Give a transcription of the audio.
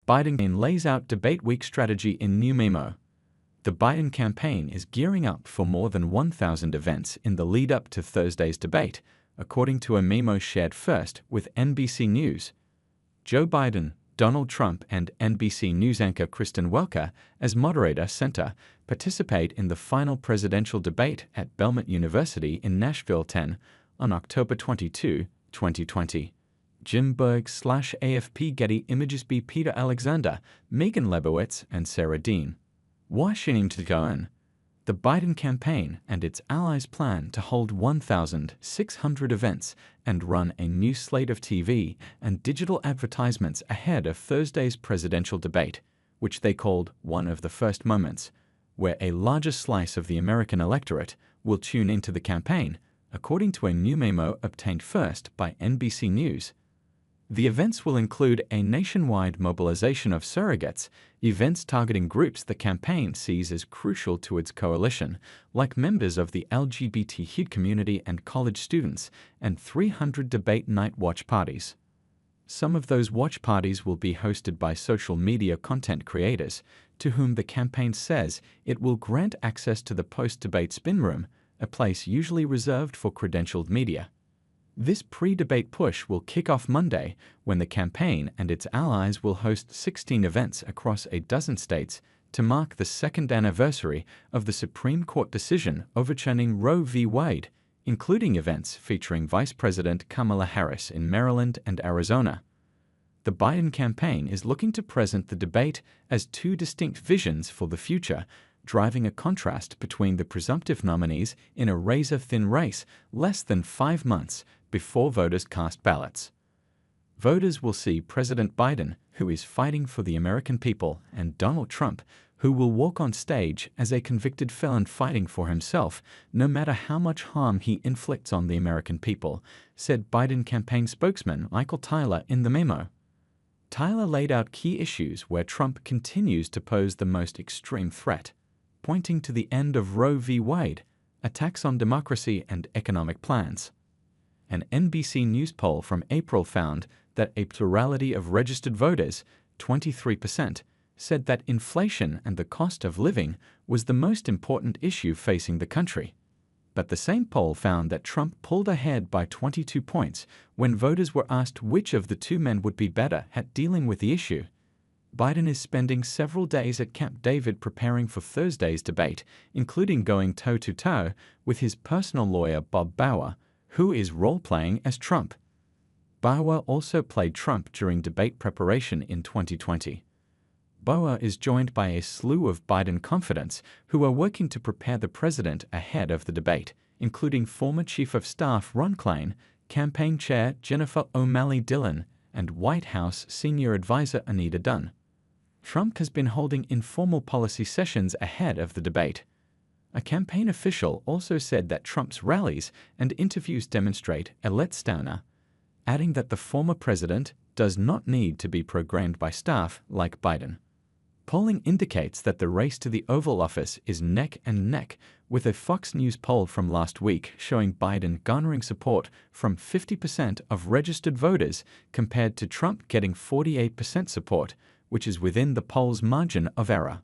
Biden lays out debate week strategy in new memo. The Biden campaign is gearing up for more than 1,000 events in the lead-up to Thursday's debate, according to a memo shared first with NBC News. Joe Biden, Donald Trump, and NBC News anchor Kristen Welker, as moderator center, participate in the final presidential debate at Belmont University in Nashville, Tennessee, on October 22, 2020. Jim Berg/AFP Getty Images B. Peter Alexander, Megan Lebowitz, and Sarah Dean. Washington. The Biden campaign and its allies plan to hold 1,600 events and run a new slate of TV and digital advertisements ahead of Thursday's presidential debate, which they called one of the first moments, where a larger slice of the American electorate will tune into the campaign, according to a new memo obtained first by NBC News. The events will include a nationwide mobilization of surrogates, events targeting groups the campaign sees as crucial to its coalition, like members of the LGBTQ community and college students, and 300 debate night watch parties. Some of those watch parties will be hosted by social media content creators, to whom the campaign says it will grant access to the post-debate spin room, a place usually reserved for credentialed media. This pre-debate push will kick off Monday, when the campaign and its allies will host 16 events across a dozen states to mark the second anniversary of the Supreme Court decision overturning Roe v. Wade, including events featuring Vice President Kamala Harris in Maryland and Arizona. The Biden campaign is looking to present the debate as two distinct visions for the future, driving a contrast between the presumptive nominees in a razor-thin race less than 5 months before voters cast ballots. Voters will see President Biden, who is fighting for the American people, and Donald Trump, who will walk on stage as a convicted felon fighting for himself, no matter how much harm he inflicts on the American people, said Biden campaign spokesman Michael Tyler in the memo. Tyler laid out key issues where Trump continues to pose the most extreme threat, pointing to the end of Roe v. Wade, attacks on democracy, and economic plans. An NBC News poll from April found that a plurality of registered voters, 23%, said that inflation and the cost of living was the most important issue facing the country. But the same poll found that Trump pulled ahead by 22 points when voters were asked which of the two men would be better at dealing with the issue. Biden is spending several days at Camp David preparing for Thursday's debate, including going toe-to-toe with his personal lawyer Bob Bauer, who is role-playing as Trump. Bauer also played Trump during debate preparation in 2020. Bauer is joined by a slew of Biden confidants who are working to prepare the president ahead of the debate, including former Chief of Staff Ron Klain, Campaign Chair Jennifer O'Malley Dillon, and White House Senior Advisor Anita Dunn. Trump has been holding informal policy sessions ahead of the debate. A campaign official also said that Trump's rallies and interviews demonstrate a let's downer, adding that the former president does not need to be programmed by staff like Biden. Polling indicates that the race to the Oval Office is neck and neck, with a Fox News poll from last week showing Biden garnering support from 50% of registered voters compared to Trump getting 48% support, which is within the poll's margin of error.